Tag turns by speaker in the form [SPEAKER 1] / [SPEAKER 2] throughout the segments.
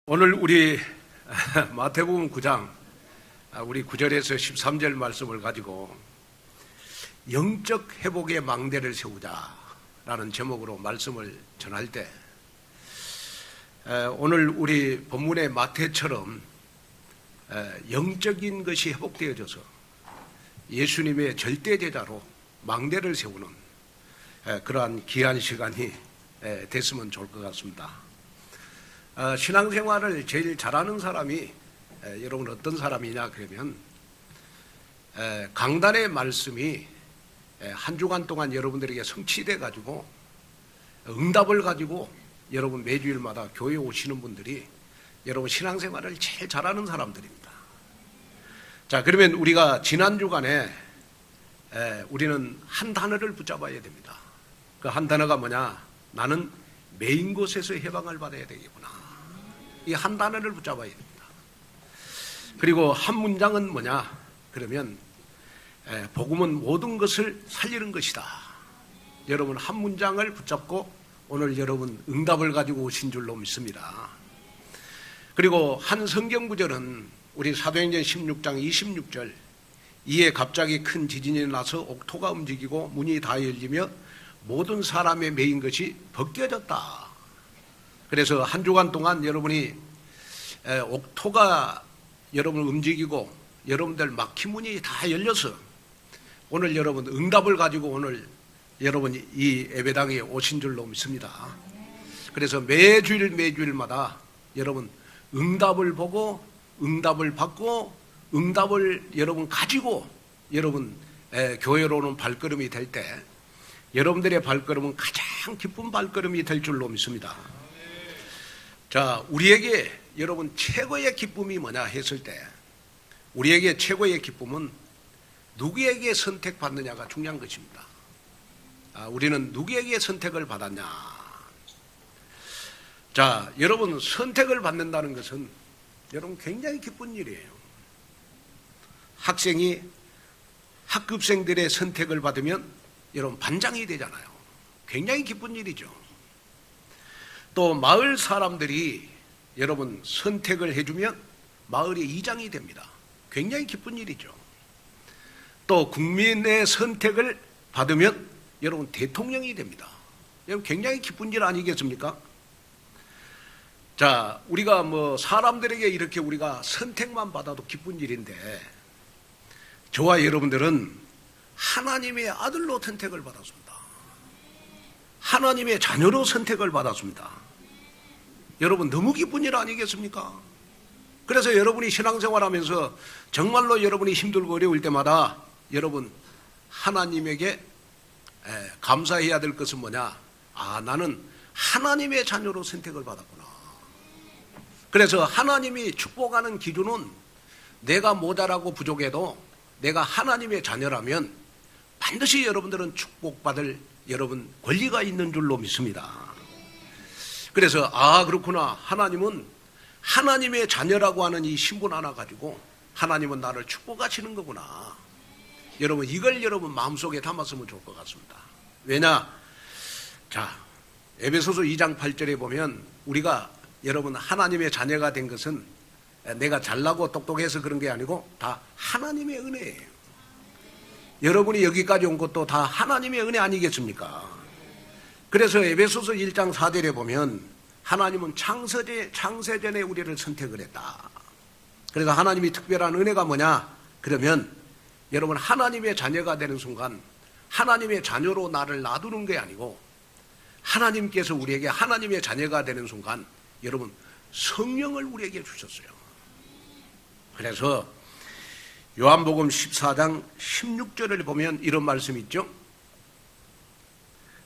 [SPEAKER 1] 오늘 우리 마태복음 9장 우리 9절에서 13절 말씀을 가지고 영적 회복의 망대를 세우자라는 제목으로 말씀을 전할 때 오늘 우리 본문의 마태처럼 영적인 것이 회복되어져서 예수님의 절대 제자로 망대를 세우는 그러한 귀한 시간이 됐으면 좋을 것 같습니다. 신앙생활을 제일 잘하는 사람이 여러분 어떤 사람이냐 그러면 강단의 말씀이 한 주간 동안 여러분들에게 성취돼 가지고 응답을 가지고 여러분 매주일마다 교회에 오시는 분들이 여러분 신앙생활을 제일 잘하는 사람들입니다. 자, 그러면 우리가 지난 주간에 우리는 한 단어를 붙잡아야 됩니다. 그 한 단어가 뭐냐? 나는 메인 곳에서 해방을 받아야 되겠구나. 이 한 단어를 붙잡아야 됩니다. 그리고 한 문장은 뭐냐? 그러면 복음은 모든 것을 살리는 것이다. 여러분 한 문장을 붙잡고 오늘 여러분 응답을 가지고 오신 줄로 믿습니다. 그리고 한 성경 구절은 우리 사도행전 16장 26절 이에 갑자기 큰 지진이 나서 옥토가 움직이고 문이 다 열리며 모든 사람의 매인 것이 벗겨졌다. 그래서 한 주간 동안 여러분이 옥토가 여러분을 움직이고 여러분들 막힌 문이 다 열려서 오늘 여러분 응답을 가지고 오늘 여러분 이 예배당에 오신 줄로 믿습니다. 그래서 매주일마다 여러분 응답을 보고 응답을 받고 응답을 여러분 가지고 여러분 교회로 오는 발걸음이 될 때 여러분들의 발걸음은 가장 기쁜 발걸음이 될 줄로 믿습니다. 자, 우리에게 여러분 최고의 기쁨이 뭐냐 했을 때 우리에게 최고의 기쁨은 누구에게 선택받느냐가 중요한 것입니다. 우리는 누구에게 선택을 받았냐. 자, 여러분 선택을 받는다는 것은 여러분 굉장히 기쁜 일이에요. 학생이 학급생들의 선택을 받으면 여러분 반장이 되잖아요. 굉장히 기쁜 일이죠. 또 마을 사람들이 여러분 선택을 해주면 마을의 이장이 됩니다. 굉장히 기쁜 일이죠. 또 국민의 선택을 받으면 여러분 대통령이 됩니다. 여러분 굉장히 기쁜 일 아니겠습니까? 자, 우리가 뭐 사람들에게 이렇게 우리가 선택만 받아도 기쁜 일인데 저와 여러분들은 하나님의 아들로 선택을 받았습니다. 하나님의 자녀로 선택을 받았습니다. 여러분 너무 기쁜 일 아니겠습니까? 그래서 여러분이 신앙생활하면서 정말로 여러분이 힘들고 어려울 때마다 여러분 하나님에게 감사해야 될 것은 뭐냐? 나는 하나님의 자녀로 선택을 받았구나. 그래서 하나님이 축복하는 기준은 내가 모자라고 부족해도 내가 하나님의 자녀라면 반드시 여러분들은 축복받을 여러분 권리가 있는 줄로 믿습니다. 그래서 그렇구나. 하나님은 하나님의 자녀라고 하는 이 신분 하나 가지고 하나님은 나를 축복하시는 거구나. 여러분 이걸 여러분 마음속에 담았으면 좋을 것 같습니다. 왜냐? 자, 에베소서 2장 8절에 보면 우리가 여러분 하나님의 자녀가 된 것은 내가 잘나고 똑똑해서 그런 게 아니고 다 하나님의 은혜예요. 여러분이 여기까지 온 것도 다 하나님의 은혜 아니겠습니까? 그래서 에베소서 1장 4절에 보면 하나님은 창세전에 우리를 선택을 했다. 그래서 하나님이 특별한 은혜가 뭐냐? 그러면 여러분 하나님의 자녀가 되는 순간 하나님의 자녀로 나를 놔두는 게 아니고 하나님께서 우리에게 하나님의 자녀가 되는 순간 여러분 성령을 우리에게 주셨어요. 그래서 요한복음 14장 16절을 보면 이런 말씀이 있죠.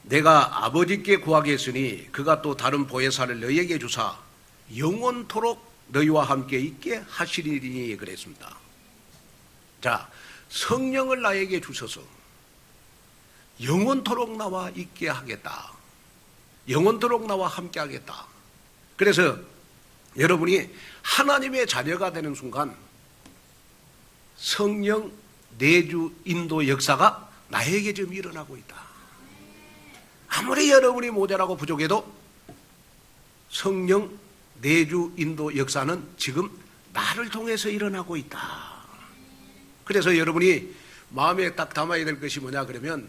[SPEAKER 1] 내가 아버지께 구하겠으니 그가 또 다른 보혜사를 너희에게 주사 영원토록 너희와 함께 있게 하시리니 그랬습니다. 자, 성령을 나에게 주셔서 영원토록 나와 있게 하겠다. 영원토록 나와 함께 하겠다. 그래서 여러분이 하나님의 자녀가 되는 순간 성령 내주 인도 역사가 나에게 지금 일어나고 있다. 아무리 여러분이 모자라고 부족해도 성령 내주 인도 역사는 지금 나를 통해서 일어나고 있다. 그래서 여러분이 마음에 딱 담아야 될 것이 뭐냐 그러면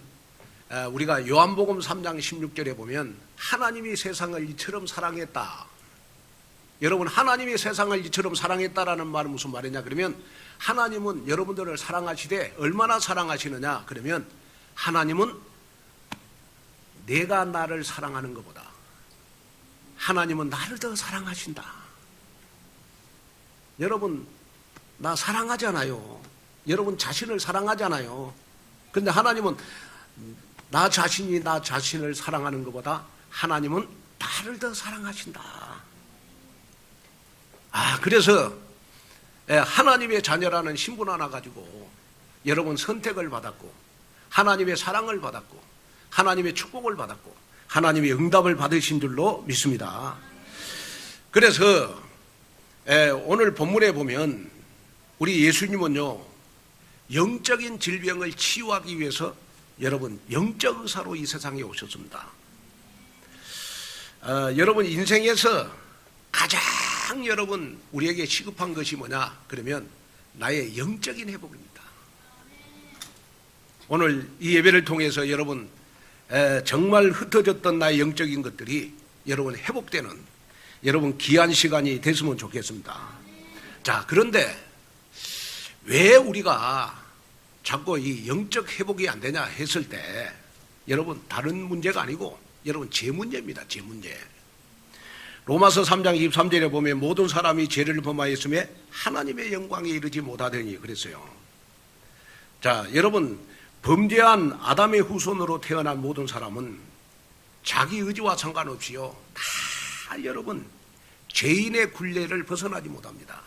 [SPEAKER 1] 우리가 요한복음 3장 16절에 보면 하나님이 세상을 이처럼 사랑했다. 여러분, 하나님이 세상을 이처럼 사랑했다라는 말은 무슨 말이냐 그러면 하나님은 여러분들을 사랑하시되 얼마나 사랑하시느냐 그러면 하나님은 내가 나를 사랑하는 것보다 하나님은 나를 더 사랑하신다. 여러분, 나 사랑하잖아요. 여러분 자신을 사랑하잖아요. 그런데 하나님은 나 자신이 나 자신을 사랑하는 것보다 하나님은 나를 더 사랑하신다. 그래서 하나님의 자녀라는 신분 하나 가지고 여러분 선택을 받았고 하나님의 사랑을 받았고 하나님의 축복을 받았고 하나님의 응답을 받으신 줄로 믿습니다. 그래서 오늘 본문에 보면 우리 예수님은요 영적인 질병을 치유하기 위해서 여러분 영적 의사로 이 세상에 오셨습니다. 여러분 인생에서 가장 여러분 우리에게 시급한 것이 뭐냐 그러면 나의 영적인 회복입니다. 오늘 이 예배를 통해서 여러분 정말 흩어졌던 나의 영적인 것들이 여러분 회복되는 여러분 귀한 시간이 됐으면 좋겠습니다. 자, 그런데 왜 우리가 자꾸 이 영적 회복이 안 되냐 했을 때 여러분 다른 문제가 아니고 여러분 제 문제입니다. 제 문제. 로마서 3장 23절에 보면 모든 사람이 죄를 범하였으며 하나님의 영광에 이르지 못하더니 그랬어요. 자, 여러분 범죄한 아담의 후손으로 태어난 모든 사람은 자기 의지와 상관없이요 다 여러분 죄인의 굴레를 벗어나지 못합니다.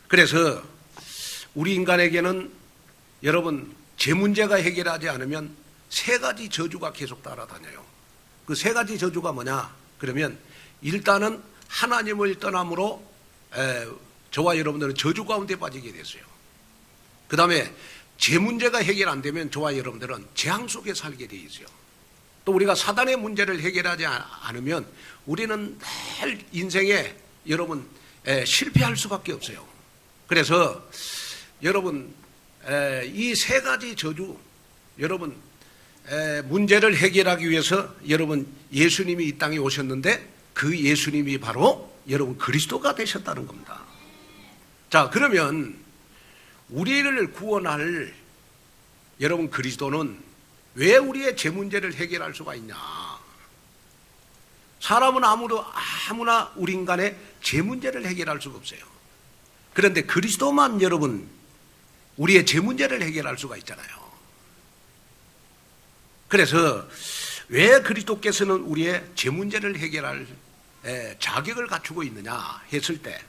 [SPEAKER 1] 그래서 우리 인간에게는 여러분 제 문제가 해결하지 않으면 세 가지 저주가 계속 따라다녀요. 그 세 가지 저주가 뭐냐 그러면 일단은 하나님을 떠남으로 저와 여러분들은 저주 가운데 빠지게 됐어요. 그 다음에 제 문제가 해결 안 되면 저와 여러분들은 재앙 속에 살게 돼 있어요. 또 우리가 사단의 문제를 해결하지 않으면 우리는 늘 인생에 여러분 실패할 수밖에 없어요. 그래서 여러분 이 세 가지 저주 여러분 문제를 해결하기 위해서 여러분 예수님이 이 땅에 오셨는데 그 예수님이 바로 여러분 그리스도가 되셨다는 겁니다. 자, 그러면 우리를 구원할 여러분 그리스도는 왜 우리의 제 문제를 해결할 수가 있냐? 사람은 아무나 우리 인간의 제 문제를 해결할 수가 없어요. 그런데 그리스도만 여러분 우리의 제 문제를 해결할 수가 있잖아요. 그래서 왜 그리스도께서는 우리의 제 문제를 해결할 자격을 갖추고 있느냐 했을 때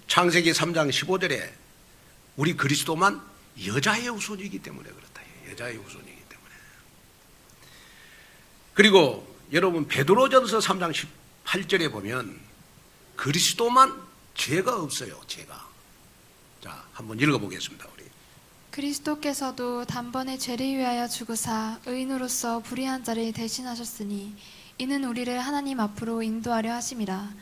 [SPEAKER 1] 창세기 3장 15절에 우리 그리스도만 여자의 후손이기 때문에 그렇다. 여자의 후손이기 때문에. 그리고 여러분 베드로전서 3장 18절에 보면 그리스도만 죄가 없어요. 죄가. 자, 한번 읽어보겠습니다. 우리.
[SPEAKER 2] 그리스도께서도 단번에 죄를 위하여 죽으사 의인으로서 불의한 자를 대신하셨으니 이는 우리를 하나님 앞으로 인도하려 하심이라.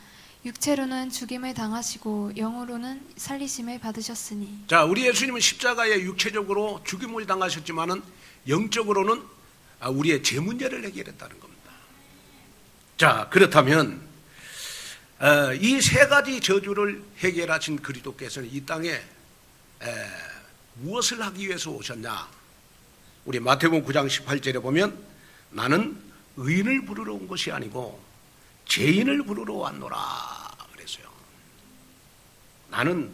[SPEAKER 2] 육체로는 죽임을 당하시고 영으로는 살리심을 받으셨으니. 자,
[SPEAKER 1] 우리 예수님은 십자가에 육체적으로 죽임을 당하셨지만은 영적으로는 우리의 죄 문제를 해결했다는 겁니다. 자, 그렇다면 이 세 가지 저주를 해결하신 그리스도께서는 이 땅에 무엇을 하기 위해서 오셨냐? 우리 마태복음 9장 18절에 보면 나는 의인을 부르러 온 것이 아니고 죄인을 부르러 왔노라 그랬어요. 나는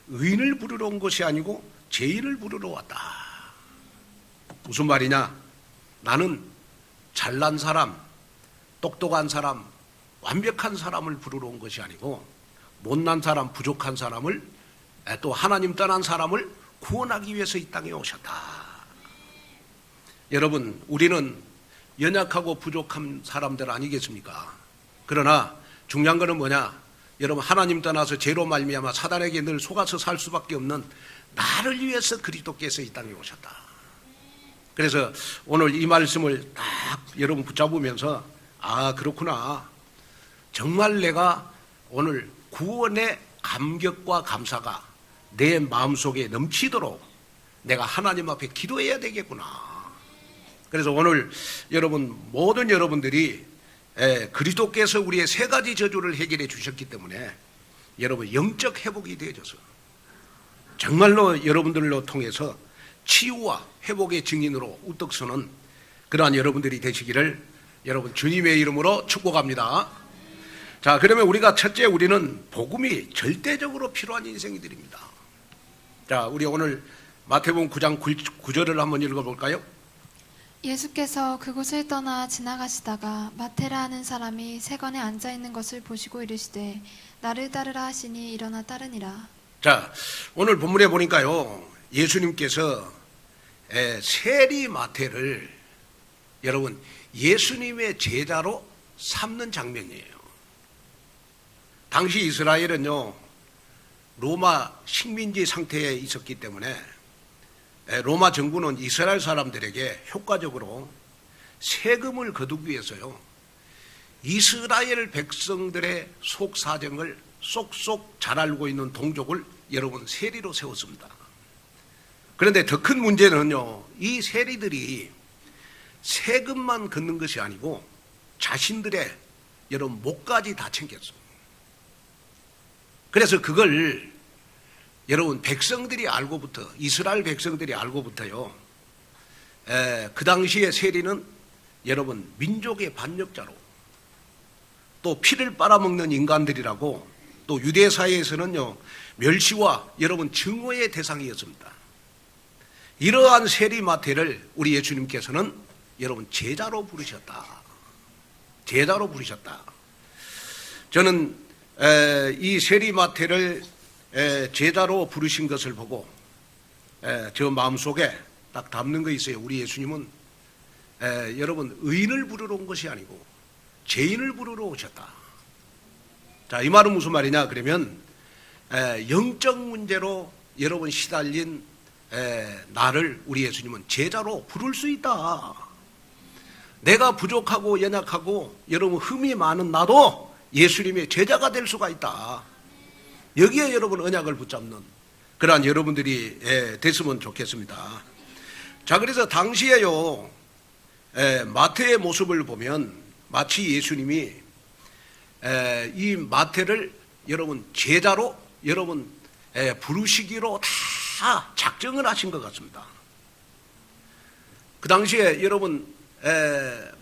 [SPEAKER 1] 의인을 부르러 온 것이 아니고 죄인을 부르러 왔다. 무슨 말이냐? 나는 잘난 사람, 똑똑한 사람, 완벽한 사람을 부르러 온 것이 아니고 못난 사람, 부족한 사람을 또 하나님 떠난 사람을 구원하기 위해서 이 땅에 오셨다. 여러분, 우리는 연약하고 부족한 사람들 아니겠습니까? 그러나 중요한 것은 뭐냐? 여러분, 하나님 떠나서 죄로 말미암아 사단에게 늘 속아서 살 수밖에 없는 나를 위해서 그리스도께서 이 땅에 오셨다. 그래서 오늘 이 말씀을 딱 여러분 붙잡으면서 그렇구나. 정말 내가 오늘 구원의 감격과 감사가 내 마음속에 넘치도록 내가 하나님 앞에 기도해야 되겠구나. 그래서 오늘 여러분, 모든 여러분들이 그리스도께서 우리의 세 가지 저주를 해결해 주셨기 때문에 여러분 영적 회복이 되어져서 정말로 여러분들로 통해서 치유와 회복의 증인으로 우뚝 서는 그러한 여러분들이 되시기를 여러분 주님의 이름으로 축복합니다. 자, 그러면 우리가 첫째, 우리는 복음이 절대적으로 필요한 인생들입니다. 자, 우리 오늘 마태복음 9장 9절을 한번 읽어볼까요?
[SPEAKER 2] 예수께서 그곳을 떠나 지나가시다가 마테라 하는 사람이 세관에 앉아 있는 것을 보시고 이르시되 나를 따르라 하시니 일어나 따르니라.
[SPEAKER 1] 자, 오늘 본문에 보니까요, 예수님께서 세리 마태를 여러분 예수님의 제자로 삼는 장면이에요. 당시 이스라엘은요, 로마 식민지 상태에 있었기 때문에 로마 정부는 이스라엘 사람들에게 효과적으로 세금을 거두기 위해서요, 이스라엘 백성들의 속 사정을 쏙쏙 잘 알고 있는 동족을 여러분 세리로 세웠습니다. 그런데 더 큰 문제는요, 이 세리들이 세금만 걷는 것이 아니고 자신들의 여러분 목까지 다 챙겼어요. 그래서 그걸 여러분 백성들이 알고부터, 이스라엘 백성들이 알고부터요, 그 당시의 세리는 여러분 민족의 반역자로, 또 피를 빨아먹는 인간들이라고, 또 유대 사회에서는요 멸시와 여러분 증오의 대상이었습니다. 이러한 세리 마태를 우리 예수님께서는 여러분 제자로 부르셨다. 제자로 부르셨다. 저는 이 세리 마태를 제자로 부르신 것을 보고 저 마음속에 딱 담는 거 있어요. 우리 예수님은 여러분 의인을 부르러 온 것이 아니고 죄인을 부르러 오셨다. 자, 이 말은 무슨 말이냐 그러면 영적 문제로 여러분 시달린 나를 우리 예수님은 제자로 부를 수 있다. 내가 부족하고 연약하고 여러분 흠이 많은 나도 예수님의 제자가 될 수가 있다. 여기에 여러분 언약을 붙잡는 그러한 여러분들이 됐으면 좋겠습니다. 자, 그래서 당시에요, 마태의 모습을 보면 마치 예수님이 이 마태를 여러분 제자로 여러분 부르시기로 다 작정을 하신 것 같습니다. 그 당시에 여러분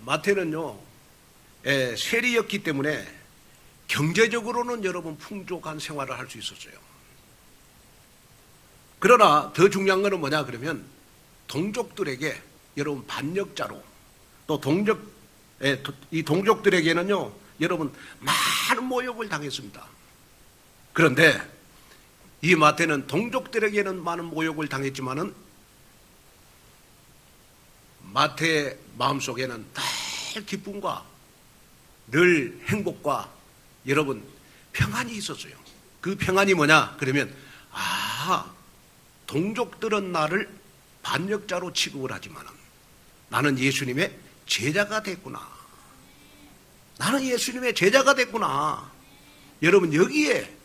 [SPEAKER 1] 마태는요 세리였기 때문에 경제적으로는 여러분 풍족한 생활을 할 수 있었어요. 그러나 더 중요한 것은 뭐냐 그러면 동족들에게 여러분 반역자로, 또 이 동족들에게는요 여러분 많은 모욕을 당했습니다. 그런데 이 마태는 동족들에게는 많은 모욕을 당했지만은 마태의 마음속에는 늘 기쁨과 늘 행복과 여러분 평안이 있었어요. 그 평안이 뭐냐 그러면 동족들은 나를 반역자로 취급을 하지만 나는 예수님의 제자가 됐구나. 나는 예수님의 제자가 됐구나. 여러분 여기에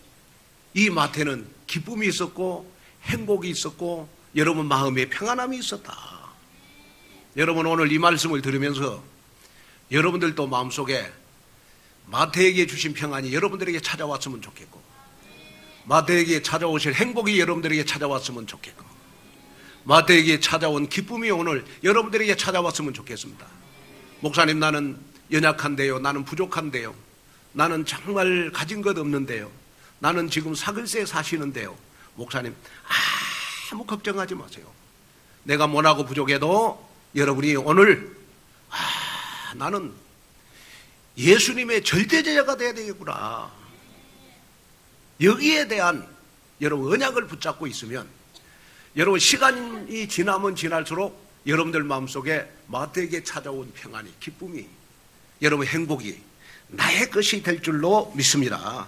[SPEAKER 1] 이 마태는 기쁨이 있었고 행복이 있었고 여러분 마음에 평안함이 있었다. 여러분 오늘 이 말씀을 들으면서 여러분들도 마음속에 마태에게 주신 평안이 여러분들에게 찾아왔으면 좋겠고, 마태에게 찾아오실 행복이 여러분들에게 찾아왔으면 좋겠고, 마태에게 찾아온 기쁨이 오늘 여러분들에게 찾아왔으면 좋겠습니다. 목사님, 나는 연약한데요, 나는 부족한데요, 나는 정말 가진 것 없는데요, 나는 지금 사글세 사시는데요. 목사님, 아무 걱정하지 마세요. 내가 못하고 부족해도 여러분이 오늘 나는 예수님의 절대제자가 되어야 되겠구나. 여기에 대한 여러분 언약을 붙잡고 있으면 여러분 시간이 지나면 지날수록 여러분들 마음속에 마태에게 찾아온 평안이, 기쁨이, 여러분 행복이 나의 것이 될 줄로 믿습니다.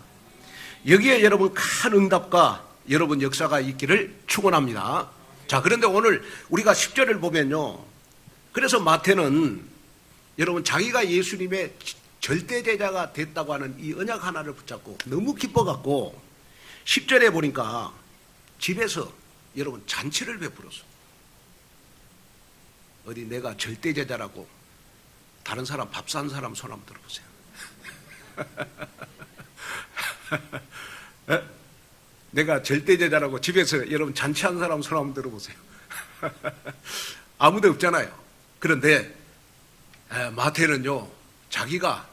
[SPEAKER 1] 여기에 여러분 큰 응답과 여러분 역사가 있기를 축원합니다. 자, 그런데 오늘 우리가 10절을 보면요, 그래서 마태는 여러분 자기가 예수님의 절대 제자가 됐다고 하는 이 언약 하나를 붙잡고 너무 기뻐갖고 10절에 보니까 집에서 여러분 잔치를 베풀었어. 어디 내가 절대 제자라고 다른 사람 밥 산 사람 손 한번 들어보세요. 내가 절대 제자라고 집에서 여러분 잔치한 사람 손 한번 들어보세요. 아무도 없잖아요. 그런데 마태는요, 자기가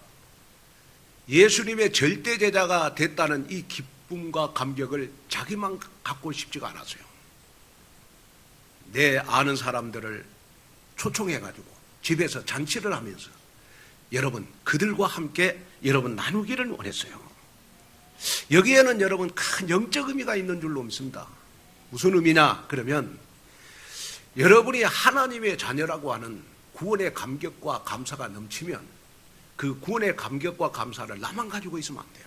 [SPEAKER 1] 예수님의 절대 제자가 됐다는 이 기쁨과 감격을 자기만 갖고 싶지가 않았어요. 내 아는 사람들을 초청해가지고 집에서 잔치를 하면서 여러분 그들과 함께 여러분 나누기를 원했어요. 여기에는 여러분 큰 영적 의미가 있는 줄로 믿습니다. 무슨 의미냐 그러면 여러분이 하나님의 자녀라고 하는 구원의 감격과 감사가 넘치면 그 구원의 감격과 감사를 나만 가지고 있으면 안 돼요.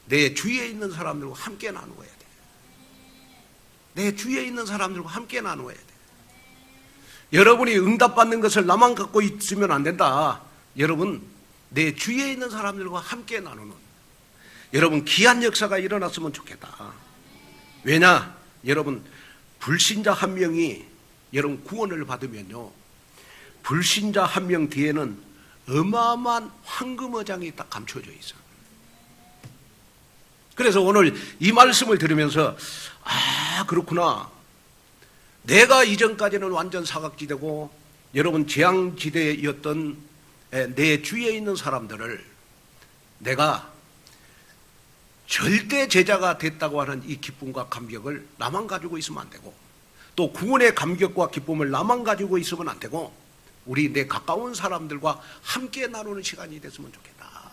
[SPEAKER 1] 내 주위에 있는 사람들과 함께 나누어야 돼. 내 주위에 있는 사람들과 함께 나누어야 돼. 여러분이 응답받는 것을 나만 갖고 있으면 안 된다. 여러분 내 주위에 있는 사람들과 함께 나누는 여러분 귀한 역사가 일어났으면 좋겠다. 왜냐? 여러분 불신자 한 명이 여러분 구원을 받으면요, 불신자 한 명 뒤에는 어마어마한 황금어장이 딱 감춰져 있어. 그래서 오늘 이 말씀을 들으면서 그렇구나. 내가 이전까지는 완전 사각지대고 여러분 재앙지대였던 내 주위에 있는 사람들을 내가 절대 제자가 됐다고 하는 이 기쁨과 감격을 나만 가지고 있으면 안 되고, 또 구원의 감격과 기쁨을 나만 가지고 있으면 안 되고, 우리 내 가까운 사람들과 함께 나누는 시간이 됐으면 좋겠다.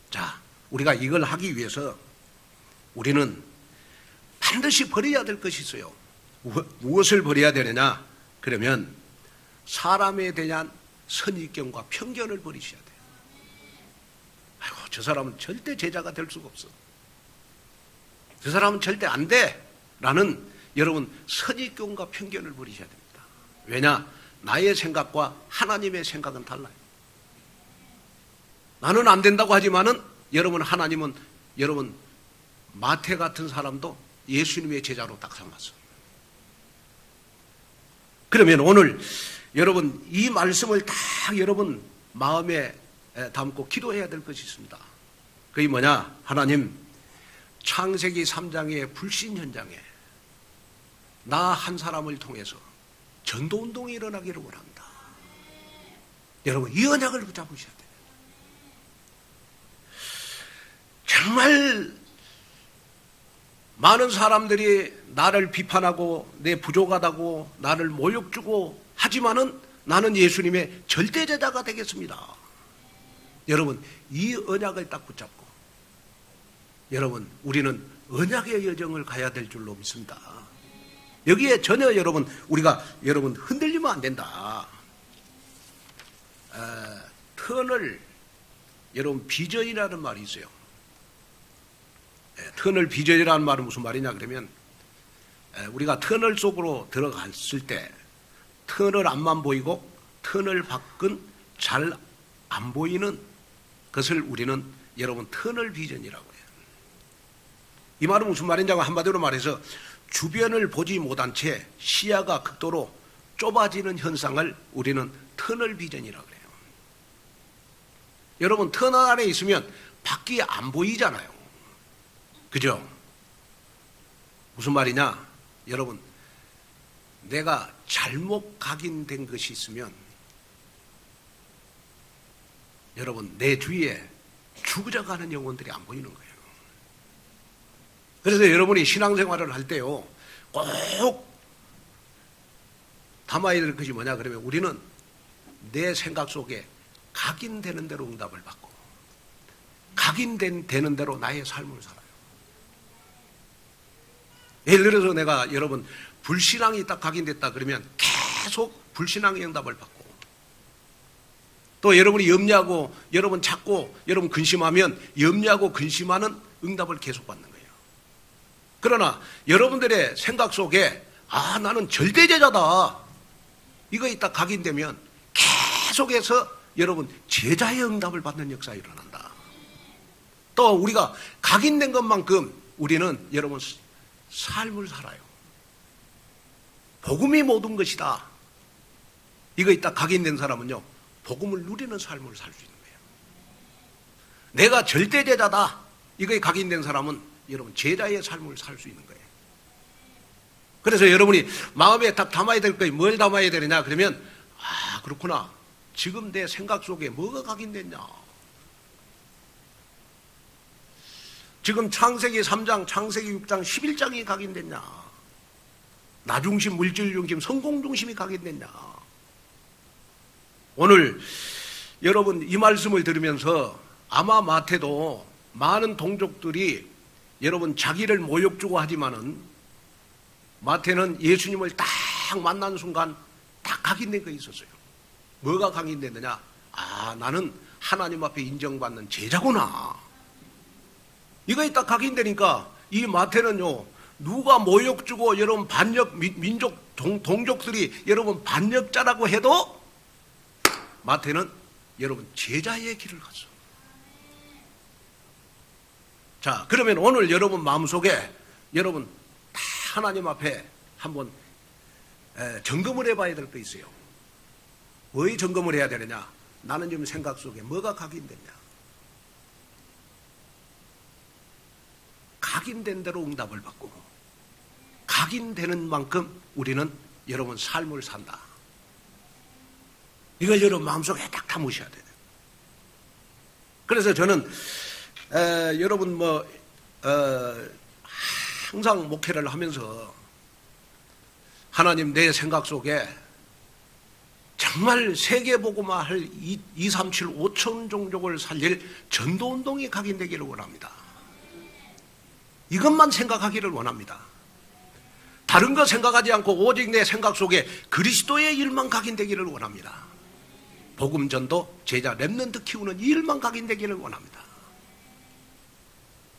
[SPEAKER 1] 자, 우리가 이걸 하기 위해서 우리는 반드시 버려야 될 것이 있어요. 무엇을 버려야 되느냐? 그러면 사람에 대한 선입견과 편견을 버리셔야 돼요. 아이고, 저 사람은 절대 제자가 될 수가 없어. 저 사람은 절대 안 돼. 라는 여러분 선입견과 편견을 버리셔야 됩니다. 왜냐? 나의 생각과 하나님의 생각은 달라요. 나는 안 된다고 하지만은 여러분 하나님은 여러분 마태 같은 사람도 예수님의 제자로 딱 삼았어. 그러면 오늘 여러분 이 말씀을 다 여러분 마음에 담고 기도해야 될 것이 있습니다. 그게 뭐냐? 하나님, 창세기 3장의 불신 현장에 나 한 사람을 통해서 전도운동이 일어나기를 원합니다. 여러분 이 언약을 붙잡으셔야 돼요. 정말 많은 사람들이 나를 비판하고 내 부족하다고 나를 모욕 주고 하지만은 나는 예수님의 절대 제자가 되겠습니다. 여러분 이 언약을 딱 붙잡고 여러분 우리는 언약의 여정을 가야 될 줄로 믿습니다. 여기에 전혀 여러분 우리가 여러분 흔들리면 안 된다. 터널 여러분 비전이라는 말이 있어요. 터널 비전이라는 말은 무슨 말이냐 그러면 우리가 터널 속으로 들어갔을 때 터널 앞만 보이고 터널 밖은 잘 안 보이는 것을 우리는 여러분 터널 비전이라고 해요. 이 말은 무슨 말인지 한마디로 말해서 주변을 보지 못한 채 시야가 극도로 좁아지는 현상을 우리는 터널 비전이라고 해요. 여러분 터널 안에 있으면 밖이 안 보이잖아요. 그죠? 무슨 말이냐? 여러분 내가 잘못 각인된 것이 있으면 여러분 내 주위에 죽어가는 영혼들이 안 보이는 거예요. 그래서 여러분이 신앙생활을 할 때요 꼭 담아야 될 것이 뭐냐 그러면 우리는 내 생각 속에 각인되는 대로 응답을 받고 각인되는 대로 나의 삶을 살아요. 예를 들어서 내가 여러분 불신앙이 딱 각인됐다 그러면 계속 불신앙의 응답을 받고, 또 여러분이 염려하고 여러분 찾고 여러분 근심하면 염려하고 근심하는 응답을 계속 받는 거예요. 그러나 여러분들의 생각 속에 나는 절대 제자다 이거 딱 각인되면 계속해서 여러분 제자의 응답을 받는 역사가 일어난다. 또 우리가 각인된 것만큼 우리는 여러분 삶을 살아요. 복음이 모든 것이다. 이거 있다 각인된 사람은요, 복음을 누리는 삶을 살 수 있는 거예요. 내가 절대 제자다. 이거에 각인된 사람은 여러분 제자의 삶을 살 수 있는 거예요. 그래서 여러분이 마음에 딱 담아야 될 거예요. 뭘 담아야 되느냐 그러면, 아 그렇구나, 지금 내 생각 속에 뭐가 각인됐냐. 지금 창세기 3장, 창세기 6장, 11장이 각인됐냐. 나 중심, 물질 중심, 성공 중심이 각인됐냐. 오늘 여러분 이 말씀을 들으면서 아마 마태도 많은 동족들이 여러분 자기를 모욕 주고 하지만은 마태는 예수님을 딱 만난 순간 딱 각인된 거 있었어요. 뭐가 각인됐느냐? 아, 나는 하나님 앞에 인정받는 제자구나. 이거 딱 각인되니까 이 마태는요, 누가 모욕 주고 여러분 반역 민족 동족들이 여러분 반역자라고 해도 마태는 여러분 제자의 길을 갔어. 자, 그러면 오늘 여러분 마음속에 여러분 다 하나님 앞에 한번 점검을 해봐야 될 거 있어요. 왜 점검을 해야 되느냐? 나는 지금 생각 속에 뭐가 각인됐냐? 각인된 대로 응답을 받고 각인되는 만큼 우리는 여러분 삶을 산다. 이걸 여러분 마음속에 딱 담으셔야 돼요. 그래서 저는 여러분 항상 목회를 하면서 하나님 내 생각 속에 정말 세계복음화 할 2, 3, 7, 5천 종족을 살릴 전도운동이 각인되기를 원합니다. 이것만 생각하기를 원합니다. 다른 거 생각하지 않고 오직 내 생각 속에 그리스도의 일만 각인되기를 원합니다. 복음 전도, 제자, 렘넌트 키우는 이 일만 각인되기를 원합니다.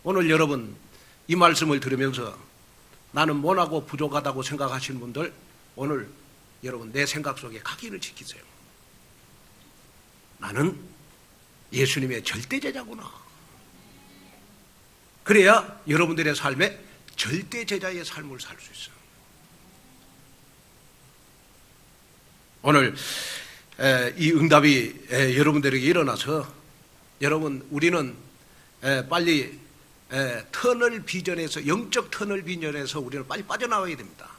[SPEAKER 1] 오늘 여러분 이 말씀을 들으면서 나는 모나고 부족하다고 생각하시는 분들, 오늘 여러분 내 생각 속에 각인을 지키세요. 나는 예수님의 절대 제자구나. 그래야 여러분들의 삶에 절대 제자의 삶을 살 수 있어요. 오늘 이 응답이 여러분들에게 일어나서 여러분 우리는 빨리 터널 비전에서, 영적 터널 비전에서 우리는 빨리 빠져나와야 됩니다.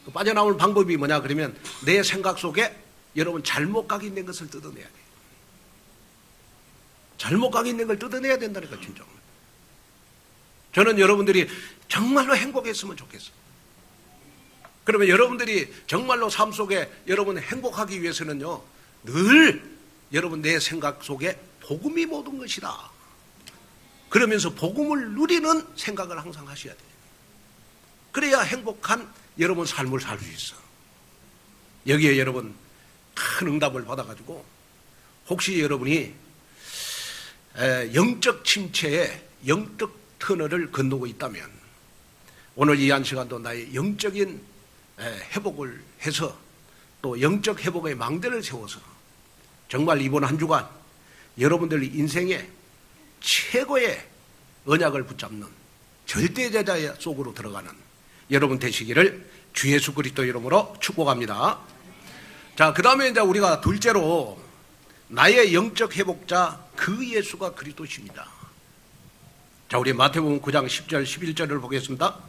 [SPEAKER 1] 그 빠져나올 방법이 뭐냐 그러면 내 생각 속에 여러분 잘못 각인된 것을 뜯어내야 돼요. 잘못 각인된 걸 뜯어내야 된다니까 진짜. 저는 여러분들이 정말로 행복했으면 좋겠어요. 그러면 여러분들이 정말로 삶 속에 여러분 행복하기 위해서는요, 늘 여러분 내 생각 속에 복음이 모든 것이다. 그러면서 복음을 누리는 생각을 항상 하셔야 돼요. 그래야 행복한 여러분 삶을 살 수 있어. 여기에 여러분 큰 응답을 받아가지고 혹시 여러분이 영적 침체에 영적 터널을 건너고 있다면 오늘 이 한 시간도 나의 영적인 회복을 해서 또 영적 회복의 망대를 세워서 정말 이번 한 주간 여러분들 인생의 최고의 언약을 붙잡는 절대 제자 속으로 들어가는 여러분 되시기를 주 예수 그리스도 이름으로 축복합니다. 자, 그 다음에 이제 우리가 둘째로 나의 영적 회복자 그 예수가 그리스도십니다. 자, 우리 마태복음 9장 10절 11절을 보겠습니다.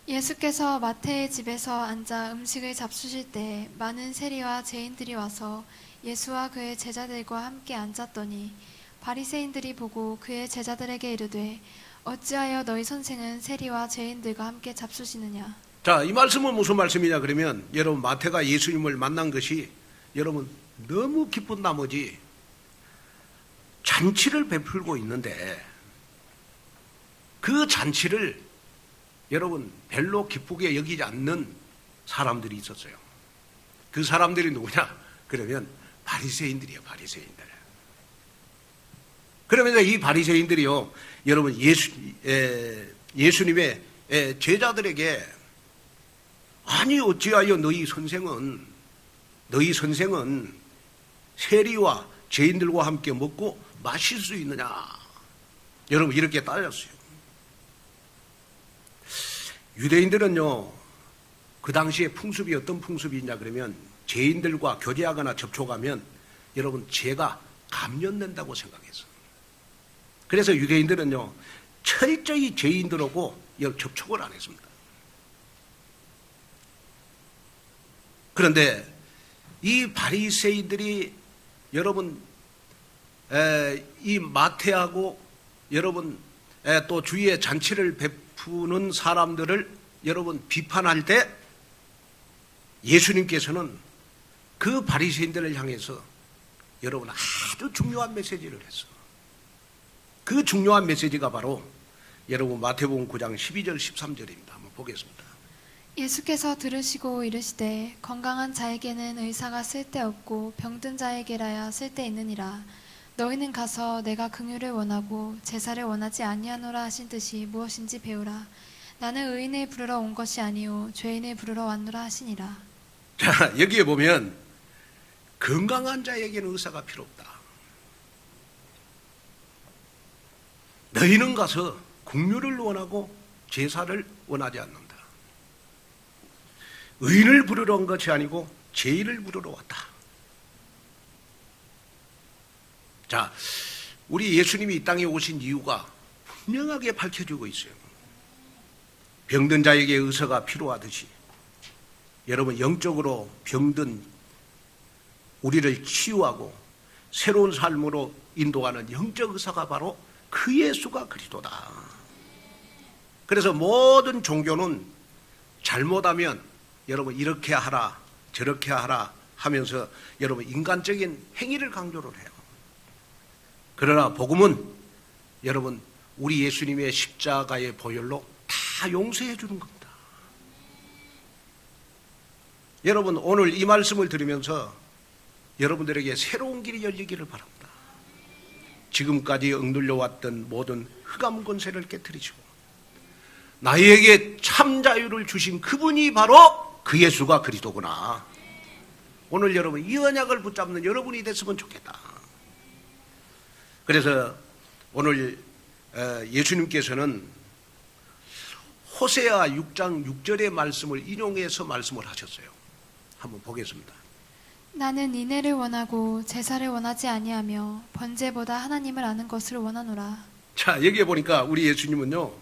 [SPEAKER 2] 예수께서 마태의 집에서 앉아 음식을 잡수실 때 많은 세리와 죄인들이 와서 예수와 그의 제자들과 함께 앉았더니 바리새인들이 보고 그의 제자들에게 이르되 어찌하여 너희 선생은 세리와 죄인들과 함께 잡수시느냐.
[SPEAKER 1] 자, 이 말씀은 무슨 말씀이냐 그러면 여러분 마태가 예수님을 만난 것이 여러분 너무 기쁜 나머지 잔치를 베풀고 있는데 그 잔치를 여러분 별로 기쁘게 여기지 않는 사람들이 있었어요. 그 사람들이 누구냐 그러면 바리새인들이에요. 바리새인들. 그러면서 이 바리새인들이요 여러분 예수님의 제자들에게 아니 어찌하여 너희 선생은 세리와 죄인들과 함께 먹고 마실 수 있느냐? 여러분 이렇게 따졌어요. 유대인들은요, 그 당시에 풍습이 어떤 풍습이냐 그러면 죄인들과 교제하거나 접촉하면 여러분 죄가 감련된다고 생각했어요. 그래서 유대인들은요 철저히 죄인들하고 접촉을 안 했습니다. 그런데 이 바리새인들이 여러분 이 마태하고 여러분 또 주위에 잔치를 베푸는 사람들을 여러분 비판할 때 예수님께서는 그 바리새인들을 향해서 여러분 아주 중요한 메시지를 했어. 그 중요한 메시지가 바로 여러분 마태복음 9장 12절 13절입니다. 한번 보겠습니다.
[SPEAKER 2] 예수께서 들으시고 이르시되 건강한 자에게는 의사가 쓸데없고 병든 자에게라야 쓸데있느니라. 너희는 가서 내가 긍휼을 원하고 제사를 원하지 아니하노라 하신 뜻이 무엇인지 배우라. 나는 의인을 부르러 온 것이 아니요 죄인을 부르러 왔노라 하시니라.
[SPEAKER 1] 자, 여기에 보면 건강한 자에게는 의사가 필요 없다. 너희는 가서 긍휼을 원하고 제사를 원하지 않는다. 의인을 부르러 온 것이 아니고 죄인을 부르러 왔다. 자, 우리 예수님이 이 땅에 오신 이유가 분명하게 밝혀지고 있어요. 병든 자에게 의사가 필요하듯이 여러분 영적으로 병든 우리를 치유하고 새로운 삶으로 인도하는 영적 의사가 바로 그 예수가 그리스도다. 그래서 모든 종교는 잘못하면 여러분 이렇게 하라 저렇게 하라 하면서 여러분 인간적인 행위를 강조를 해요. 그러나 복음은 여러분 우리 예수님의 십자가의 보혈로 다 용서해 주는 겁니다. 여러분 오늘 이 말씀을 들으면서 여러분들에게 새로운 길이 열리기를 바랍니다. 지금까지 억눌려 왔던 모든 흑암 권세를 깨트리시고 나에게 참 자유를 주신 그분이 바로 그 예수가 그리스도구나. 오늘 여러분 이 언약을 붙잡는 여러분이 됐으면 좋겠다. 그래서 오늘 예수님께서는 호세아 6장 6절의 말씀을 인용해서 말씀을 하셨어요. 한번 보겠습니다.
[SPEAKER 2] 나는 인애를 원하고 제사를 원하지 아니하며 번제보다 하나님을 아는 것을 원하노라.
[SPEAKER 1] 자, 여기에 보니까 우리 예수님은요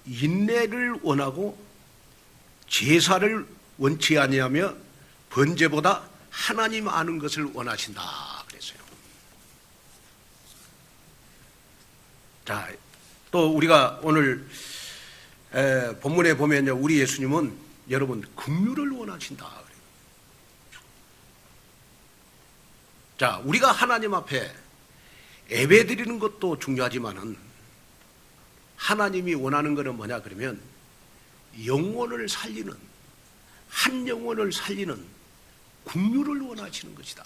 [SPEAKER 1] 인내를 원하고 제사를 원치 아니하며 번제보다 하나님 아는 것을 원하신다 그랬어요. 자, 또 우리가 오늘 본문에 보면요 우리 예수님은 여러분 긍휼을 원하신다 그래요. 자, 우리가 하나님 앞에 예배 드리는 것도 중요하지만은 하나님이 원하는 것은 뭐냐 그러면 영혼을 살리는 한 영혼을 살리는 긍휼을 원하시는 것이다.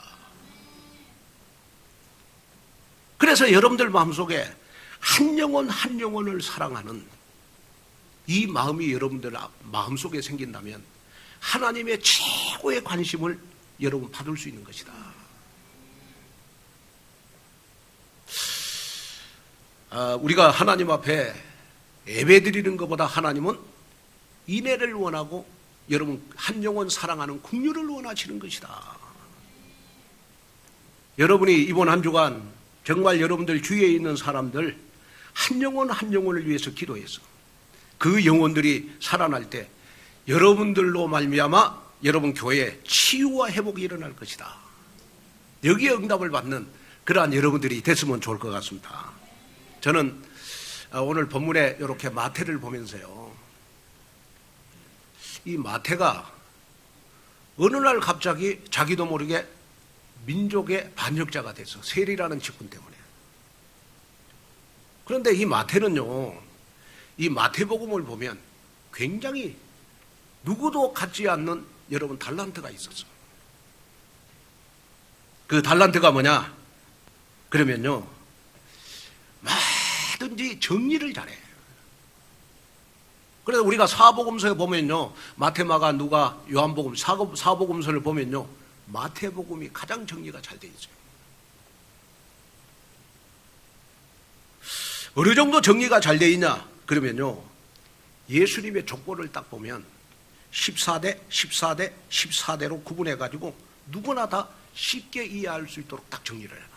[SPEAKER 1] 그래서 여러분들 마음속에 한 영혼 한 영혼을 사랑하는 이 마음이 여러분들 마음속에 생긴다면 하나님의 최고의 관심을 여러분 받을 수 있는 것이다. 우리가 하나님 앞에 예배 드리는 것보다 하나님은 인애를 원하고 여러분 한 영혼 사랑하는 긍휼을 원하시는 것이다. 여러분이 이번 한 주간 정말 여러분들 주위에 있는 사람들 한 영혼 한 영혼을 위해서 기도해서 그 영혼들이 살아날 때 여러분들로 말미암아 여러분 교회에 치유와 회복이 일어날 것이다. 여기에 응답을 받는 그러한 여러분들이 됐으면 좋을 것 같습니다. 저는 오늘 본문에 이렇게 마태를 보면서요 이 마태가 어느 날 갑자기 자기도 모르게 민족의 반역자가 돼서 세리라는 직분 때문에. 그런데 이 마태는요 이 마태복음을 보면 굉장히 누구도 갖지 않는 여러분 달란트가 있었어요. 그 달란트가 뭐냐 그러면요 뭐든지 정리를 잘해. 그래서 우리가 사복음서에 보면요 마태, 마가, 누가, 요한복음 사복음서를 보면요 마태복음이 가장 정리가 잘 돼 있어요. 어느 정도 정리가 잘 돼 있냐? 그러면요, 예수님의 족보를 딱 보면 14대, 14대, 14대로 구분해가지고 누구나 다 쉽게 이해할 수 있도록 딱 정리를 해놨어요.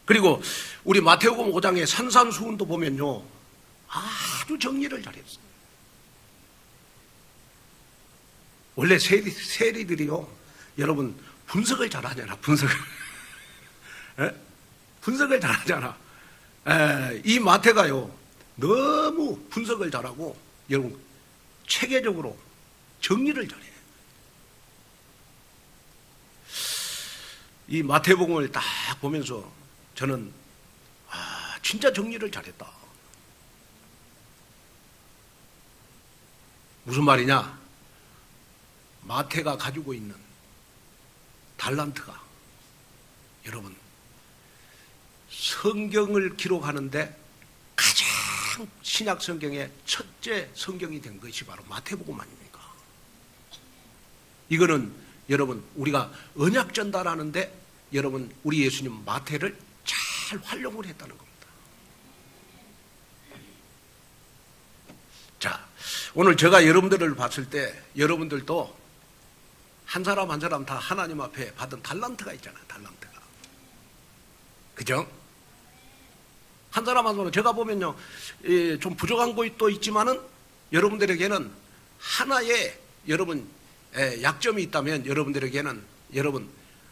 [SPEAKER 1] 그리고 우리 마태복음 5장의 산산수훈도 보면요, 아주 정리를 잘했어요. 원래 세리들이요, 여러분 분석을 잘하잖아. 분석을 분석을 잘하잖아. 이 마태가요 너무 분석을 잘하고 여러분 체계적으로 정리를 잘해. 이 마태복음을 딱 보면서 저는 진짜 정리를 잘했다. 무슨 말이냐? 마태가 가지고 있는 달란트가 여러분 성경을 기록하는데 가장 신약 성경의 첫째 성경이 된 것이 바로 마태복음 아닙니까? 이거는 여러분 우리가 언약 전달하는데 여러분 우리 예수님 마태를 잘 활용을 했다는 겁니다. 자, 오늘 제가 여러분들을 봤을 때 여러분들도 한 사람 한 사람 다 하나님 앞에 받은 달란트가 있잖아요. 달란트가. 그죠? 한 사람 한 사람 제가 보면요 좀 부족한 것도 있지만은 여러분들에게는 하나의 여러분 약점이 있다면 여러분들에게는 여러분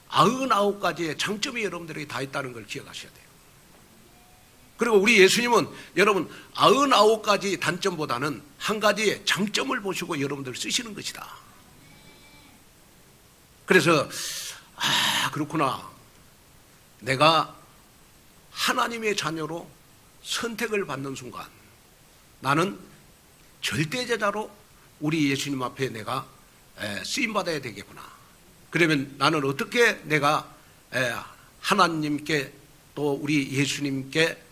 [SPEAKER 1] 99가지의 장점이 여러분들에게 다 있다는 걸 기억하셔야 돼요. 그리고 우리 예수님은 여러분 99가지 단점보다는 한 가지의 장점을 보시고 여러분들 쓰시는 것이다. 그래서 그렇구나. 내가 하나님의 자녀로 선택을 받는 순간 나는 절대제자로 우리 예수님 앞에 내가 쓰임받아야 되겠구나. 그러면 나는 어떻게 내가 하나님께 또 우리 예수님께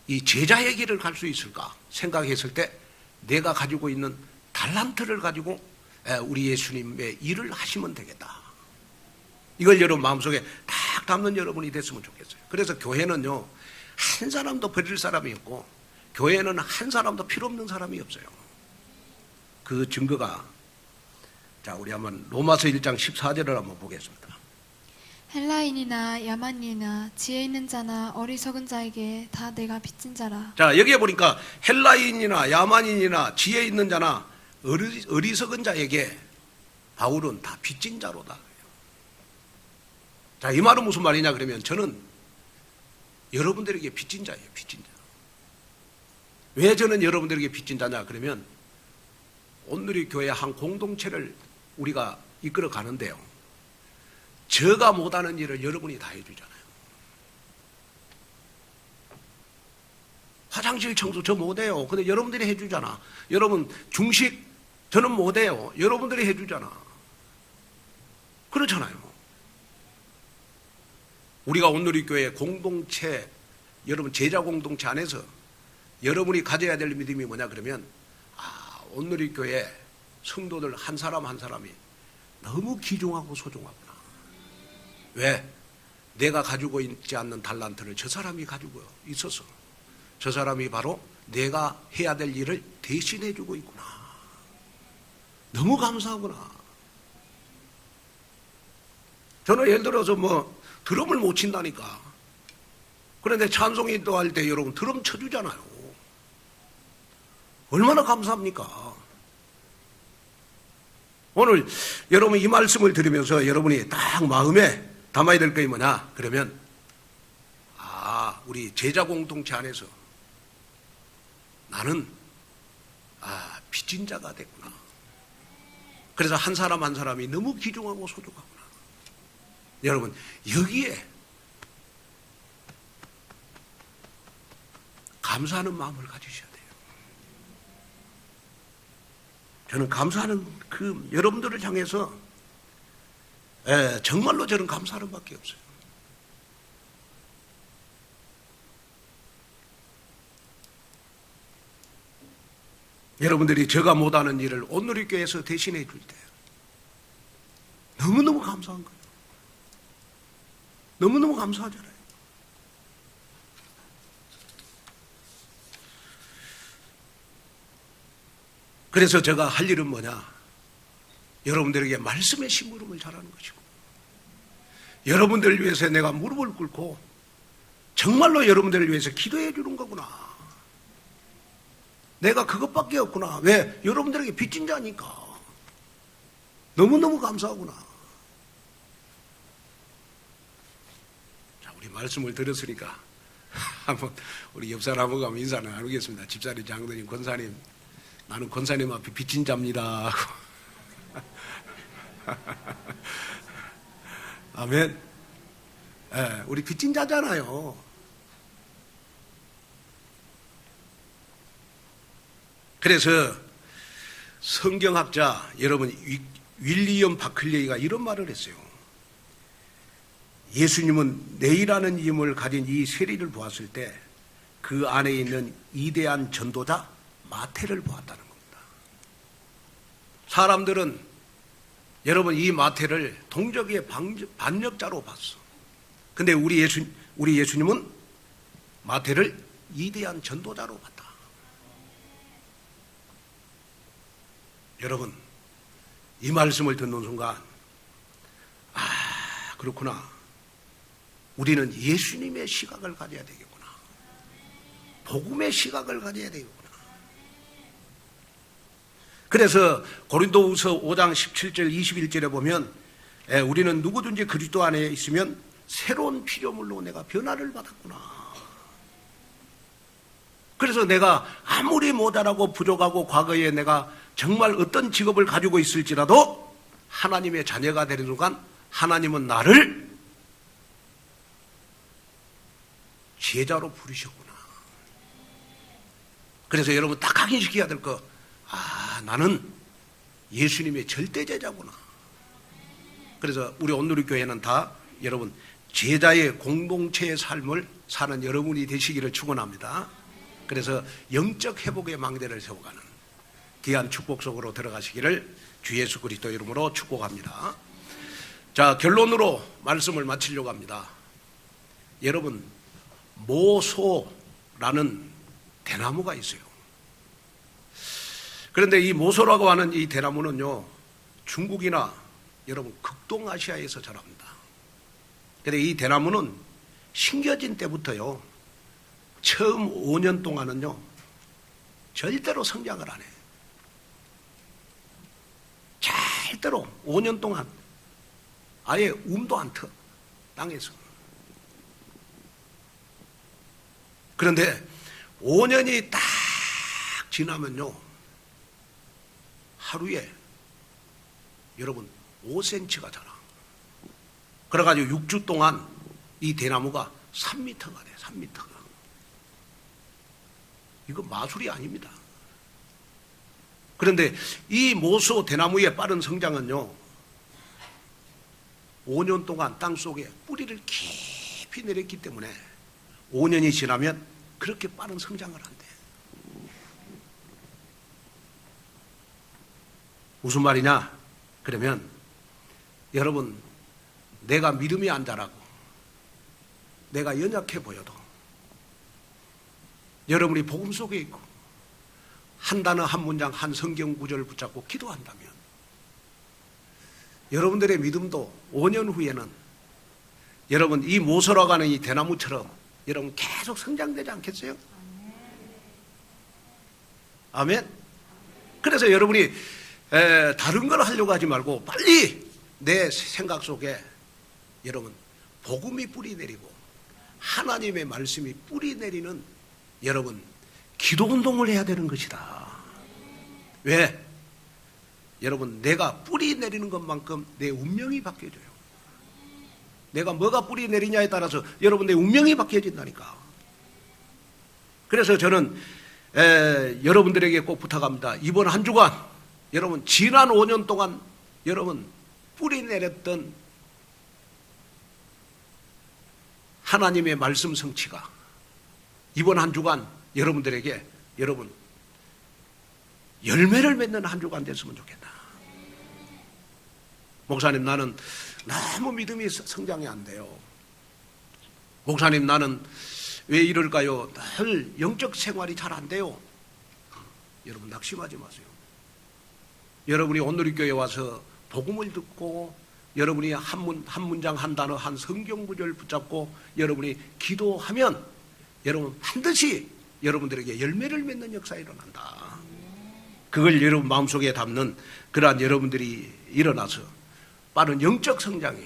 [SPEAKER 1] 이 제자의 길을 갈 수 있을까 생각했을 때 내가 가지고 있는 달란트를 가지고 우리 예수님의 일을 하시면 되겠다. 이걸 여러분 마음속에 딱 담는 여러분이 됐으면 좋겠어요. 그래서 교회는요 한 사람도 버릴 사람이 없고 교회는 한 사람도 필요 없는 사람이 없어요. 그 증거가 자 우리 한번 로마서 1장 14절을 한번 보겠습니다.
[SPEAKER 2] 헬라인이나 야만인이나 지혜 있는 자나 어리석은 자에게 다 내가 빚진 자라.
[SPEAKER 1] 자 여기에 보니까 헬라인이나 야만인이나 지혜 있는 자나 어리석은 자에게 바울은 다 빚진 자로다. 자, 이 말은 무슨 말이냐 그러면 저는 여러분들에게 빚진 자예요. 빚진 자. 왜 저는 여러분들에게 빚진 자냐 그러면 오늘의 교회 한 공동체를 우리가 이끌어 가는데요. 제가 못하는 일을 여러분이 다 해주잖아요. 화장실 청소 저 못해요. 근데 여러분들이 해주잖아. 여러분 중식 저는 못해요. 여러분들이 해주잖아. 그렇잖아요. 우리가 오늘의 교회 공동체 여러분 제자 공동체 안에서 여러분이 가져야 될 믿음이 뭐냐 그러면 오늘의 교회 성도들 한 사람 한 사람이 너무 귀중하고 소중하구나. 왜? 내가 가지고 있지 않는 달란트를 저 사람이 가지고 있어서 저 사람이 바로 내가 해야 될 일을 대신해 주고 있구나. 너무 감사하구나. 저는 예를 들어서 드럼을 못 친다니까. 그런데 찬송인도 할 때 여러분 드럼 쳐주잖아요. 얼마나 감사합니까? 오늘 여러분 이 말씀을 들으면서 여러분이 딱 마음에 담아야 될 게 뭐냐 그러면 우리 제자 공동체 안에서 나는 빚진 자가 됐구나. 그래서 한 사람 한 사람이 너무 귀중하고 소중하구나. 여러분 여기에 감사하는 마음을 가지셔야 돼요. 저는 감사하는 그 여러분들을 향해서 정말로 저는 감사하는 밖에 없어요. 여러분들이 제가 못하는 일을 온누리교회에서 대신해 줄 때 너무너무 감사한 거예요. 너무너무 감사하잖아요. 그래서 제가 할 일은 뭐냐? 여러분들에게 말씀의 심부름을 잘하는 것이고, 여러분들을 위해서 내가 무릎을 꿇고 정말로 여러분들을 위해서 기도해 주는 거구나. 내가 그것밖에 없구나. 왜? 여러분들에게 빚진 자니까. 너무너무 감사하구나. 자, 우리 말씀을 들었으니까 한번 우리 옆 사람하고 한번 인사를 나누겠습니다. 집사님, 장로님, 권사님, 나는 권사님 앞에 빚진 자입니다. 아멘. 예, 우리 빚진 자잖아요. 그래서 성경학자 여러분 윌리엄 바클레이가 이런 말을 했어요. 예수님은 내이라는 이름을 가진 이 세리를 보았을 때 그 안에 있는 위대한 전도자 마태를 보았다는 겁니다. 사람들은 여러분 이 마태를 동적의 반역자로 봤어. 근데 우리 예수님은 마태를 위대한 전도자로 봤다. 여러분, 이 말씀을 듣는 순간, 아, 그렇구나. 우리는 예수님의 시각을 가져야 되겠구나. 복음의 시각을 가져야 되겠구나. 그래서 고린도후서 5장 17절 21절에 보면 우리는 누구든지 그리스도 안에 있으면 새로운 피조물로 내가 변화를 받았구나. 그래서 내가 아무리 모자라고 부족하고 과거에 내가 정말 어떤 직업을 가지고 있을지라도 하나님의 자녀가 되는 순간 하나님은 나를 제자로 부르셨구나. 그래서 여러분 딱 각인시켜야 될 거, 아, 나는 예수님의 절대 제자구나. 그래서 우리 온누리교회는 다 여러분 제자의 공동체의 삶을 사는 여러분이 되시기를 축원합니다. 그래서 영적 회복의 망대를 세워가는 귀한 축복 속으로 들어가시기를 주 예수 그리스도 이름으로 축복합니다. 자, 결론으로 말씀을 마치려고 합니다. 여러분, 모소라는 대나무가 있어요. 그런데 이 모소라고 하는 이 대나무는요, 중국이나 여러분 극동아시아에서 자랍니다. 그런데 이 대나무는 심겨진 때부터요, 처음 5년 동안은요, 절대로 성장을 안 해. 절대로 5년 동안 아예 움도 안 터, 땅에서. 그런데 5년이 딱 지나면요, 하루에 여러분 5cm가 자라. 그래가지고 6주 동안 이 대나무가 3m가 돼, 3m가. 이거 마술이 아닙니다. 그런데 이 모소 대나무의 빠른 성장은요, 5년 동안 땅 속에 뿌리를 깊이 내렸기 때문에 5년이 지나면 그렇게 빠른 성장을 한대. 무슨 말이냐? 그러면 여러분, 내가 믿음이 안 자라고 내가 연약해 보여도 여러분이 복음 속에 있고 한 단어 한 문장 한 성경 구절을 붙잡고 기도한다면 여러분들의 믿음도 5년 후에는 여러분 이 모소라고 하는 이 대나무처럼 여러분 계속 성장되지 않겠어요? 아멘. 그래서 여러분이 다른 걸 하려고 하지 말고 빨리 내 생각 속에 여러분 복음이 뿌리 내리고 하나님의 말씀이 뿌리 내리는 여러분 기도 운동을 해야 되는 것이다. 왜? 여러분 내가 뿌리 내리는 것만큼 내 운명이 바뀌어져요. 내가 뭐가 뿌리 내리냐에 따라서 여러분 내 운명이 바뀌어진다니까. 그래서 저는 여러분들에게 꼭 부탁합니다. 이번 한 주간 여러분 지난 5년 동안 여러분 뿌리 내렸던 하나님의 말씀 성취가 이번 한 주간 여러분들에게 여러분 열매를 맺는 한 주간 됐으면 좋겠다. 목사님, 나는 너무 믿음이 성장이 안 돼요. 목사님, 나는 왜 이럴까요? 늘 영적 생활이 잘 안 돼요. 여러분, 낙심하지 마세요. 여러분이 온누리교회 와서 복음을 듣고 여러분이 한 문장 한 단어 한 성경 구절 붙잡고 여러분이 기도하면 여러분 반드시 여러분들에게 열매를 맺는 역사가 일어난다. 그걸 여러분 마음속에 담는 그러한 여러분들이 일어나서 빠른 영적 성장이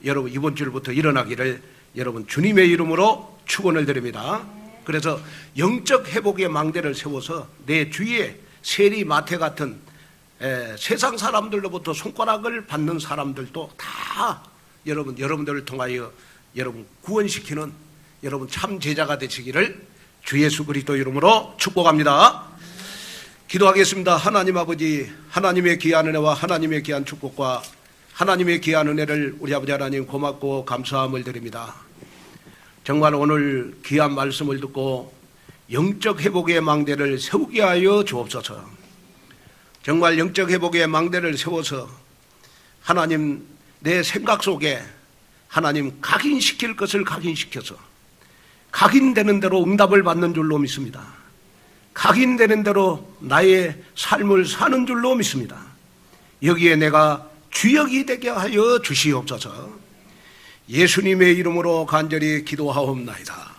[SPEAKER 1] 여러분 이번 주부터 일어나기를 여러분 주님의 이름으로 축원을 드립니다. 그래서 영적 회복의 망대를 세워서 내 주위에 세리 마태 같은 세상 사람들로부터 손가락을 받는 사람들도 다 여러분들을 통하여 여러분 구원시키는 여러분 참 제자가 되시기를 주 예수 그리스도 이름으로 축복합니다. 기도하겠습니다. 하나님 아버지, 하나님의 귀한 은혜와 하나님의 귀한 축복과 하나님의 귀한 은혜를 우리 아버지 하나님 고맙고 감사함을 드립니다. 정말 오늘 귀한 말씀을 듣고 영적 회복의 망대를 세우게 하여 주옵소서. 정말 영적 회복의 망대를 세워서 하나님 내 생각 속에 하나님 각인시킬 것을 각인시켜서 각인되는 대로 응답을 받는 줄로 믿습니다. 각인되는 대로 나의 삶을 사는 줄로 믿습니다. 여기에 내가 주역이 되게 하여 주시옵소서. 예수님의 이름으로 간절히 기도하옵나이다.